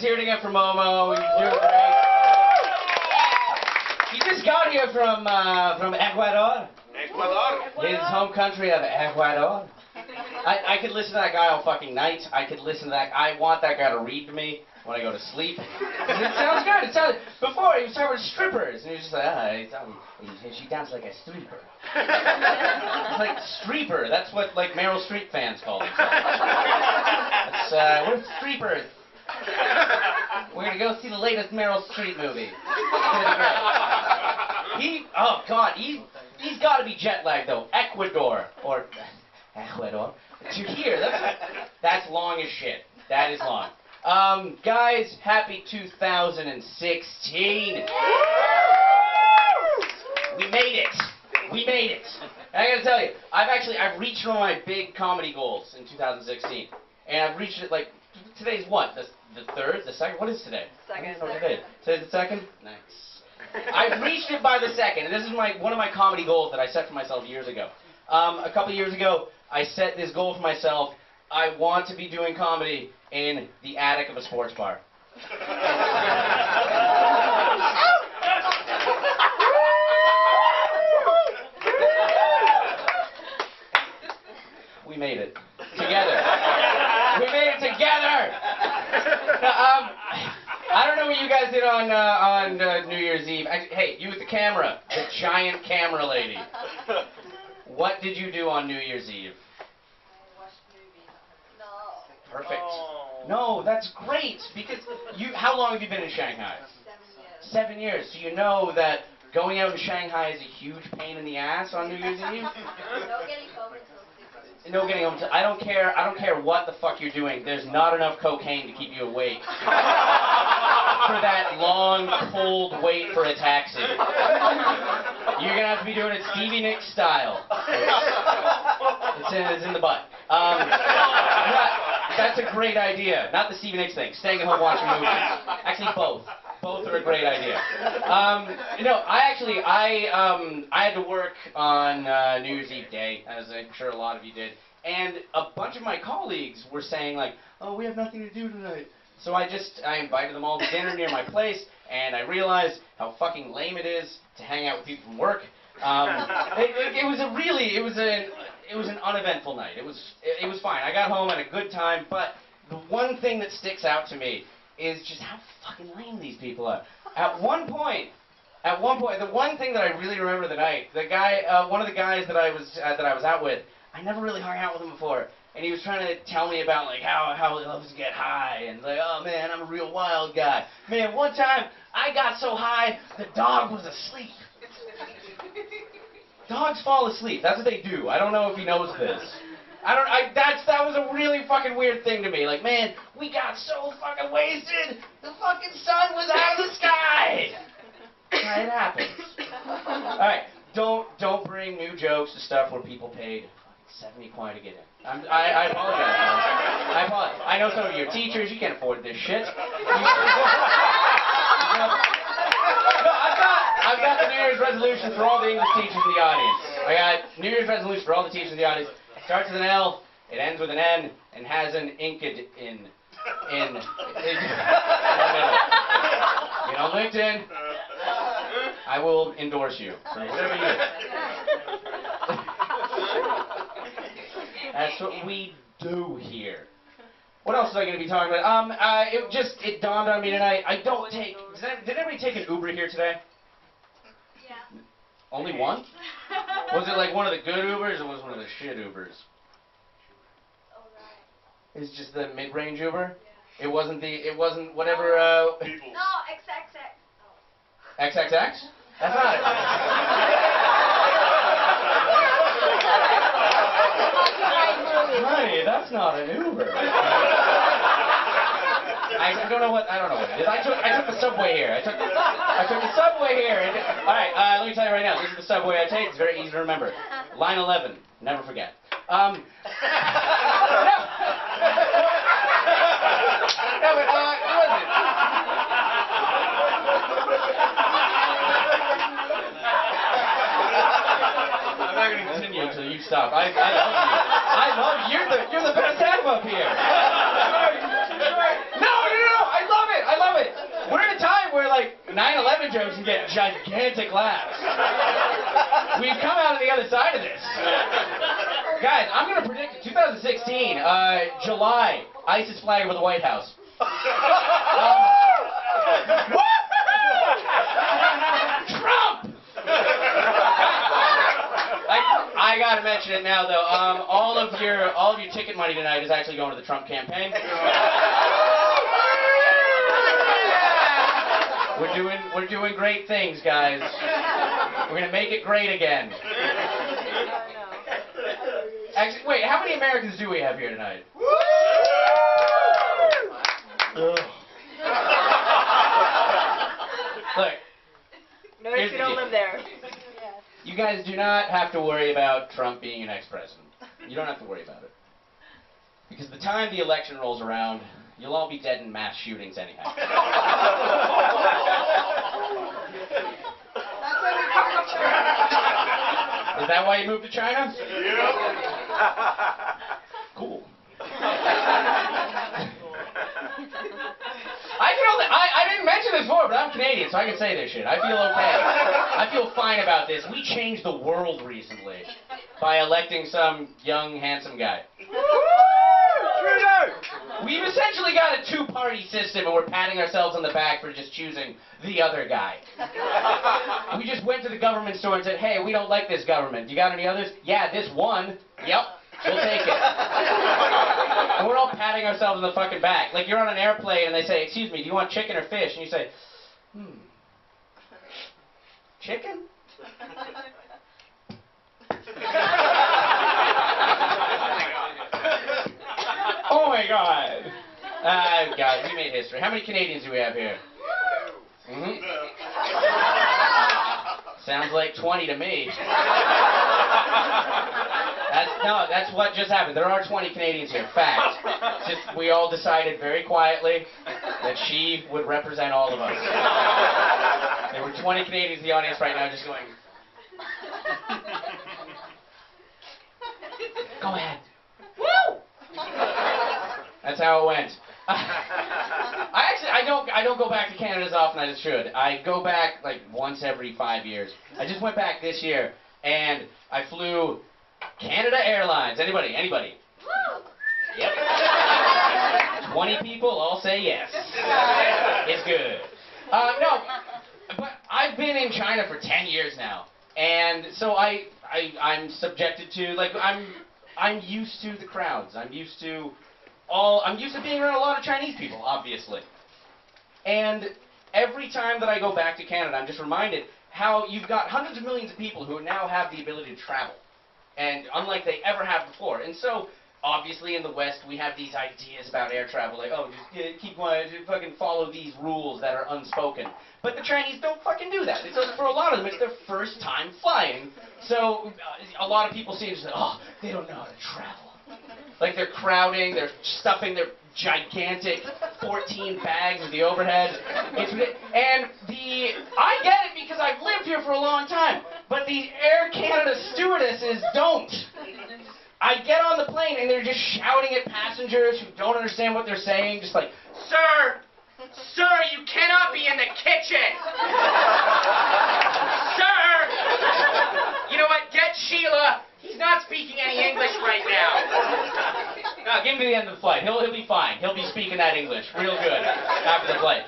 Let's hear it again for Momo. He's doing great. He just got here from Ecuador. Ecuador. His home country of Ecuador. I could listen to that guy all fucking night. I could listen to that. I want that guy to read to me when I go to sleep. It sounds good. It sounds. Before he was talking about strippers, and he was just like, she dances like a stripper. It's like streeper. That's what like Meryl Streep fans call it. We're streepers. We're gonna go see the latest Meryl Streep movie. Oh God, he's got to be jet lagged though. Ecuador. To here, that's long as shit. That is long. Guys, happy 2016. We made it. We made it. And I gotta tell you, I've reached one of my big comedy goals in 2016, and I've reached it like today's what? The third, the second. What is today? Second. Today's the second. Nice. I've reached it by the second, and this is one of my comedy goals that I set for myself years ago. A couple years ago, I set this goal for myself. I want to be doing comedy in the attic of a sports bar. We made it. Together. We made it together! I don't know what you guys did on New Year's Eve. Hey, you with the camera. The giant camera lady. What did you do on New Year's Eve? I watched movies. No. Perfect. Oh. No, that's great, because how long have you been in Shanghai? 7 years. 7 years. So you know that going out in Shanghai is a huge pain in the ass on New Year's Eve? No getting home until 6. No getting home. I don't care what the fuck you're doing. There's not enough cocaine to keep you awake for that long, cold wait for a taxi. You're gonna have to be doing it Stevie Nicks style. It's in the butt. That's a great idea. Not the Stevie Nicks thing. Staying at home watching movies. Actually, both. Both are a great idea. I had to work on New Year's Eve day, as I'm sure a lot of you did. And a bunch of my colleagues were saying like, oh, we have nothing to do tonight. So I invited them all to dinner near my place, and I realized how fucking lame it is to hang out with people from work. It was an uneventful night. It was fine. I got home, had a good time, but the one thing that sticks out to me is just how fucking lame these people are. At one point, the one thing that I really remember the night, one of the guys that I was out with, I never really hung out with him before, and he was trying to tell me about like how he loves to get high, and like, oh man, I'm a real wild guy. Man, one time I got so high the dog was asleep. Dogs fall asleep. That's what they do. I don't know if he knows this. That was a really fucking weird thing to me. Like, man, we got so fucking wasted, the fucking sun was out of the sky. It happens. All right, don't bring new jokes to stuff where people paid 70 kwai to get in. I apologize. I apologize. I know some of you are teachers. You can't afford this shit. I've got the New Year's resolution for all the English teachers in the audience. I got New Year's resolution for all the teachers in the audience. It starts with an L, it ends with an N, and has an inked in the middle. Get on LinkedIn. I will endorse you for whatever you do. That's what we do here. What else was I going to be talking about? It dawned on me tonight. Did anybody take an Uber here today? Yeah. Only one? Was it like one of the good Ubers or was it one of the shit Ubers? Oh, right. It's just the mid-range Uber? Yeah. It wasn't whatever, People. No, XXX. Oh. XXX? That's not it. Honey, that's not an Uber. I don't know what it is. I took the subway here. I took the subway here. All right, let me tell you right now. This is the subway I take. It's very easy to remember. Line 11. Never forget. No, but it wasn't. I'm not going to continue until you stop. I love you. I love you. You're the best half up here. No, I love it. jokes and get gigantic laughs. We've come out on the other side of this. Guys, I'm going to predict it. 2016, July, ISIS flag over the White House. Trump! I gotta mention it now, though. All of your ticket money tonight is actually going to the Trump campaign. We're doing great things, guys. We're gonna make it great again. Actually, wait, how many Americans do we have here tonight? Look. Notice you don't live there. You guys do not have to worry about Trump being an ex-president. You don't have to worry about it. Because the time the election rolls around, you'll all be dead in mass shootings anyhow. Is that why you moved to China? Yep. Cool. I didn't mention this before, but I'm Canadian, so I can say this shit. I feel okay. I feel fine about this. We changed the world recently by electing some young, handsome guy. We've essentially got a two-party system, and we're patting ourselves on the back for just choosing the other guy. We just went to the government store and said, hey, we don't like this government. You got any others? Yeah, this one. Yep, we'll take it. And we're all patting ourselves on the fucking back. Like you're on an airplane and they say, excuse me, do you want chicken or fish? And you say, chicken? Oh my God. God, we made history. How many Canadians do we have here? Sounds like 20 to me. That's what just happened. There are 20 Canadians here. Fact. Just we all decided very quietly that she would represent all of us. There were 20 Canadians in the audience right now just going. Go ahead. Woo! That's how it went. I don't go back to Canada as often as I should. I go back like once every 5 years. I just went back this year, and I flew Canada Airlines. Anybody? Yep. 20 people all say yes. It's good. No, but I've been in China for 10 years now, and so I'm subjected to, like, I'm used to the crowds. I'm used to being around a lot of Chinese people, obviously. And every time that I go back to Canada, I'm just reminded how you've got hundreds of millions of people who now have the ability to travel, and unlike they ever have before. And so, obviously, in the West, we have these ideas about air travel, like, oh, just keep quiet, just fucking follow these rules that are unspoken. But the Chinese don't fucking do that. It's, for a lot of them, it's their first time flying. So, a lot of people see it and say, oh, they don't know how to travel. Like they're crowding, they're stuffing their gigantic 14 bags of the overhead. I get it because I've lived here for a long time, but the Air Canada stewardesses don't. I get on the plane and they're just shouting at passengers who don't understand what they're saying, just like, Sir, you cannot be in the kitchen! Sir! You know what, get Sheila! He's not speaking any English right now. No, give him to the end of the flight. He'll be fine. He'll be speaking that English real good after the flight.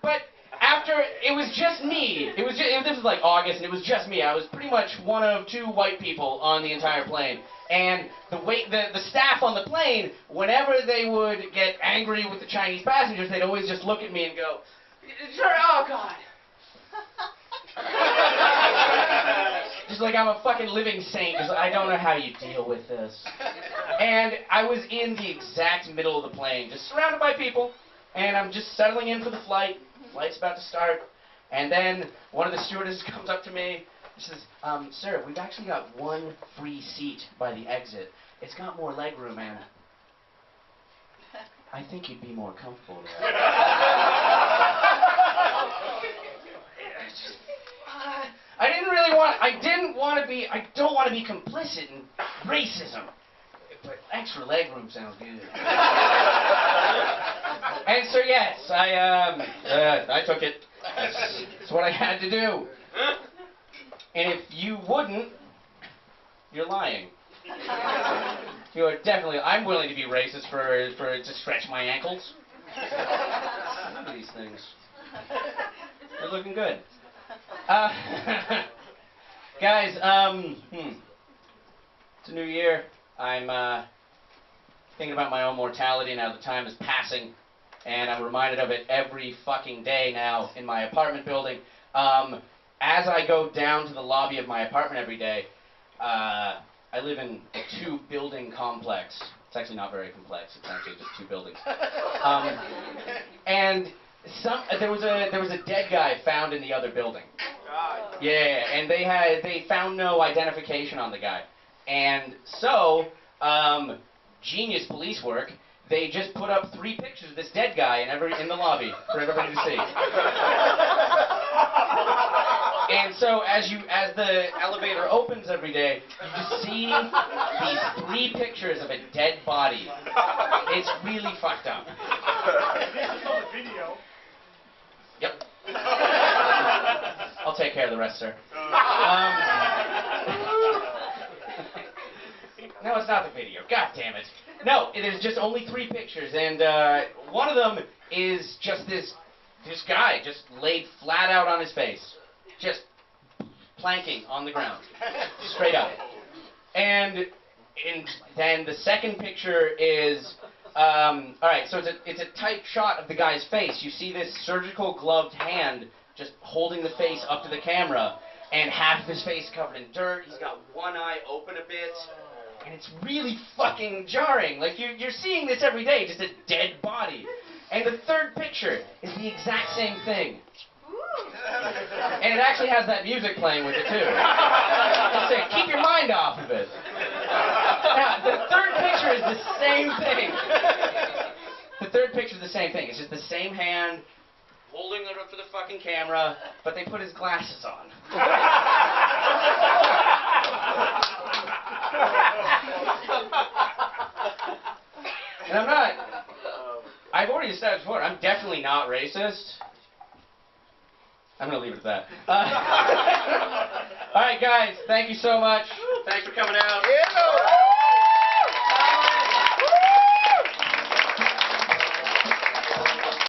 But after, it was just me. This was like August, and it was just me. I was pretty much one of two white people on the entire plane. And the staff on the plane, whenever they would get angry with the Chinese passengers, they'd always just look at me and go, Sir, oh God. Just like I'm a fucking living saint, just I don't know how you deal with this. And I was in the exact middle of the plane, just surrounded by people, and I'm just settling in for the flight. Flight's about to start, and then one of the stewardesses comes up to me. She says, sir, we've actually got one free seat by the exit. It's got more leg room, and I think you'd be more comfortable there. I don't want to be complicit in racism, but extra legroom sounds good. And so yes, I took it, It's what I had to do. And if you wouldn't, you're lying. You are definitely. I'm willing to be racist for to stretch my ankles. Look at these things. They're looking good. Guys, it's a new year. I'm thinking about my own mortality now. The time is passing, and I'm reminded of it every fucking day now in my apartment building. As I go down to the lobby of my apartment every day, I live in a 2-building complex. It's actually not very complex. It's actually just 2 buildings. And there was a dead guy found in the other building. Yeah, and they found no identification on the guy. And so, genius police work. They just put up 3 pictures of this dead guy in the lobby for everybody to see. And so as the elevator opens every day, you just see these 3 pictures of a dead body. It's really fucked up. Yep. I'll take care of the rest, sir. No, it's not the video. God damn it. No, it is just only 3 pictures, and one of them is just this guy just laid flat out on his face, just planking on the ground, straight up. And then the second picture is, all right, so it's a tight shot of the guy's face. You see this surgical gloved hand just holding the face up to the camera, and half of his face covered in dirt. He's got one eye open a bit. And it's really fucking jarring. Like, you're seeing this every day, just a dead body. And the third picture is the exact same thing. And it actually has that music playing with it, too. So keep your mind off of it. Now, the third picture is the same thing. The third picture is the same thing. It's just the same hand holding it up to the fucking camera, but they put his glasses on. And I'm not, I've already established before, I'm definitely not racist. I'm going to leave it at that. Alright guys, thank you so much. Thanks for coming out.